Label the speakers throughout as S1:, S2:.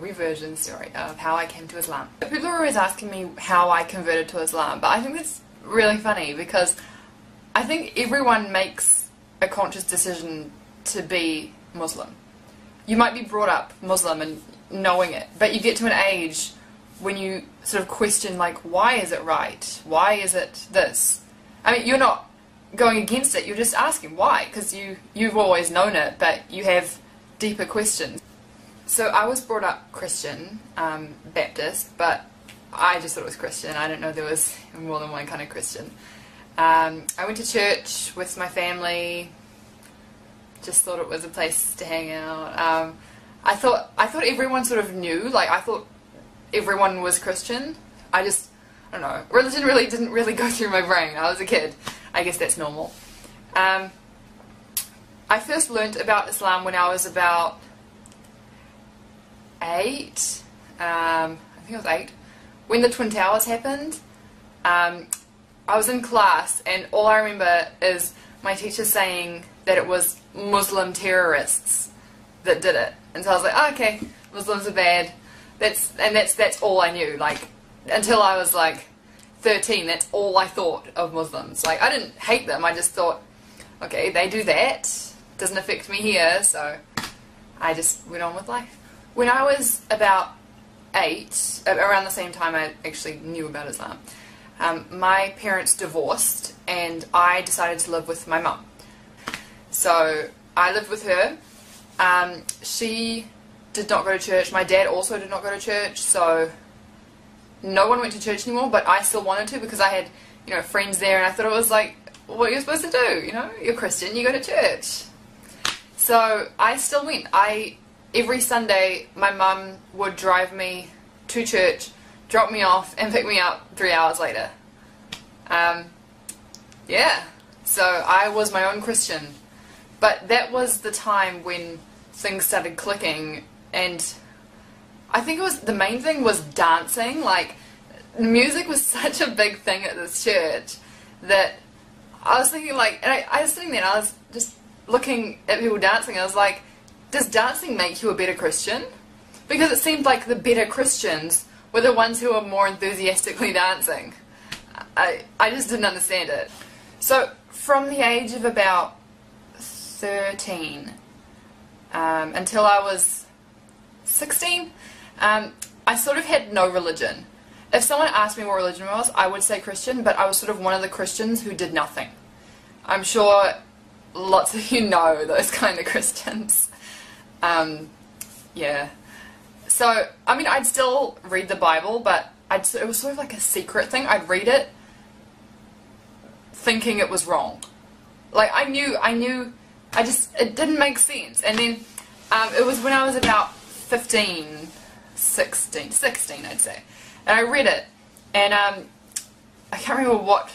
S1: reversion story of how I came to Islam. People are always asking me how I converted to Islam, but I think that's really funny because I think everyone makes a conscious decision to be Muslim. You might be brought up Muslim and knowing it, but you get to an age when you sort of question, like, why is it right? Why is it this? I mean, you're not going against it, you're just asking why, because you've always known it, but you have deeper questions. So I was brought up Christian, Baptist, but I just thought it was Christian. I didn't know there was more than one kind of Christian. I went to church with my family, just thought it was a place to hang out. I thought everyone sort of knew, like I thought everyone was Christian. I don't know, religion really didn't really go through my brain. I was a kid. I guess that's normal. I first learnt about Islam when I was about 8. I think I was 8. When the Twin Towers happened, I was in class and all I remember is my teacher saying that it was Muslim terrorists that did it. And so I was like, oh, okay, Muslims are bad. That's all I knew. Like, until I was like 13, that's all I thought of Muslims. Like, I didn't hate them, I just thought, okay, they do that, doesn't affect me here, so I just went on with life. When I was about 8, around the same time I actually knew about Islam, my parents divorced and I decided to live with my mum. So I lived with her. She did not go to church. My dad also did not go to church, so no one went to church anymore, but I still wanted to because I had, you know, friends there and I thought it was like what you're supposed to do, you know? You're Christian, you go to church. So I still went. Every Sunday my mum would drive me to church, drop me off and pick me up 3 hours later. Yeah, so I was my own Christian. But that was the time when things started clicking, and I think it was, the main thing was dancing. Like, music was such a big thing at this church that I was thinking, like, and I was sitting there and I was just looking at people dancing, I was like, does dancing make you a better Christian? Because it seemed like the better Christians were the ones who were more enthusiastically dancing. I just didn't understand it. So from the age of about 13 until I was 16, I sort of had no religion. If someone asked me what religion was, I would say Christian, but I was sort of one of the Christians who did nothing. I'm sure lots of you know those kind of Christians. Yeah. So, I mean, I'd still read the Bible, but it was sort of like a secret thing. I'd read it thinking it was wrong. Like, it didn't make sense. And then, it was when I was about 16, I'd say. And I read it, and I can't remember what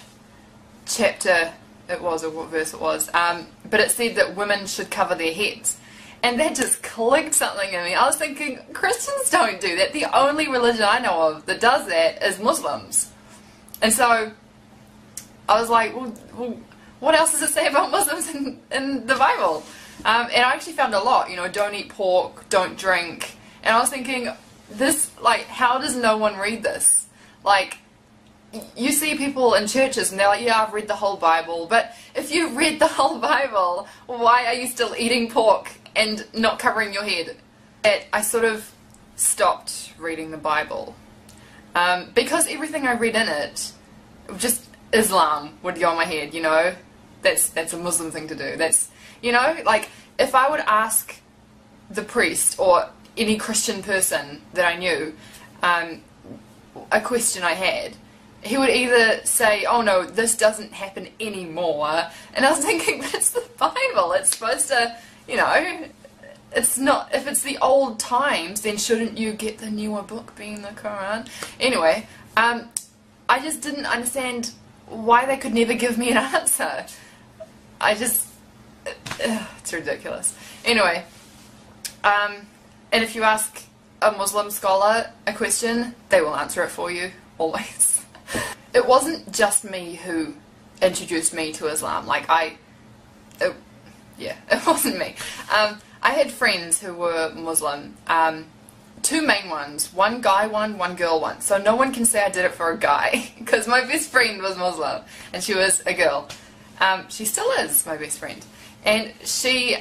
S1: chapter it was or what verse it was, but it said that women should cover their heads. And that just clicked something in me. I was thinking, Christians don't do that. The only religion I know of that does that is Muslims. And so I was like, well what else does it say about Muslims in the Bible? And I actually found a lot, you know, don't eat pork, don't drink. And I was thinking, this, like, how does no one read this? Like, you see people in churches and they're like, yeah, I've read the whole Bible. But if you read the whole Bible, why are you still eating pork and not covering your head? I sort of stopped reading the Bible. Because everything I read in it, just Islam would go on my head, you know? That's a Muslim thing to do. That's, you know, like, if I would ask the priest or any Christian person that I knew a question I had, he would either say, oh no, this doesn't happen anymore, and I was thinking, but it's the Bible, it's supposed to, you know, it's not, if it's the old times, then shouldn't you get the newer book being the Quran? Anyway, I just didn't understand why they could never give me an answer. It's ridiculous. Anyway, and if you ask a Muslim scholar a question, they will answer it for you, always. It wasn't just me who introduced me to Islam. Like, yeah, it wasn't me. I had friends who were Muslim, two main ones, one guy one girl one. So no one can say I did it for a guy, because my best friend was Muslim and she was a girl. She still is my best friend, and she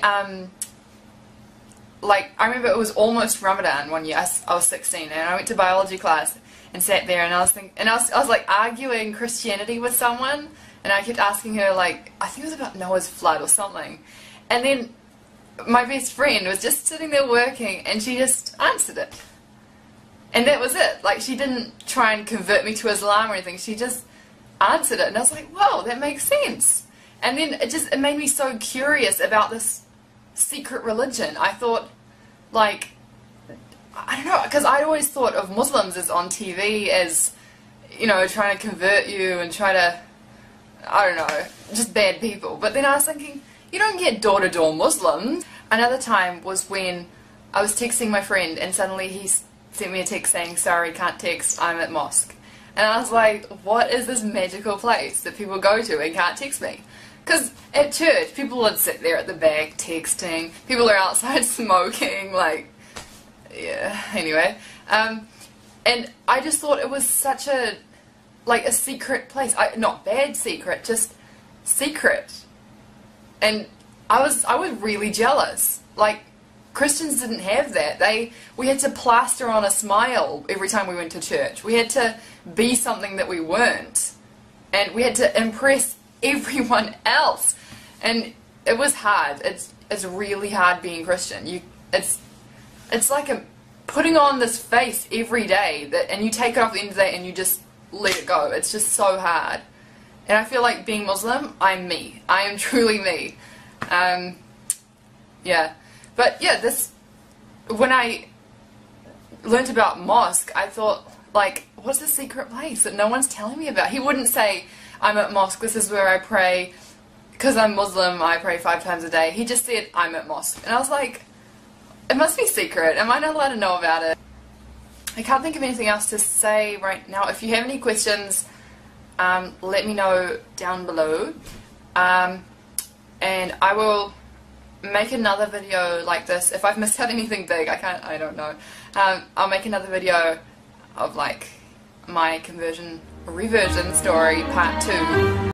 S1: like, I remember it was almost Ramadan one year. I was 16 and I went to biology class and sat there and I was like arguing Christianity with someone, and I kept asking her, like, I think it was about Noah's flood or something, and then my best friend was just sitting there working and she just answered it. And that was it. Like, she didn't try and convert me to Islam or anything. She just answered it. And I was like, whoa, that makes sense. And then it made me so curious about this secret religion. I thought, like, I don't know, because I'd always thought of Muslims as on TV as, you know, trying to convert you and try to, I don't know, just bad people. But then I was thinking, you don't get door-to-door Muslims. Another time was when I was texting my friend and suddenly he sent me a text saying, sorry, can't text, I'm at mosque. And I was like, what is this magical place that people go to and can't text me? Because at church, people would sit there at the back texting, people are outside smoking, like, yeah, anyway. And I just thought it was such a, like, a secret place. Not bad secret, just secret. And I was really jealous. Like, Christians didn't have that. We had to plaster on a smile every time we went to church. We had to be something that we weren't. And we had to impress everyone else. And it was hard. It's really hard being Christian. It's like putting on this face every day and you take it off at the end of the day and you just let it go. It's just so hard. And I feel like being Muslim, I'm me. I am truly me. Yeah. But yeah, when I learnt about mosque, I thought, like, what's the secret place that no one's telling me about? He wouldn't say, I'm at mosque, this is where I pray, because I'm Muslim, I pray 5 times a day. He just said, I'm at mosque. And I was like, it must be secret. Am I not allowed to know about it? I can't think of anything else to say right now. If you have any questions, let me know down below. And I will make another video like this. If I've missed out anything big, I don't know. I'll make another video of, like, my conversion, reversion story part 2.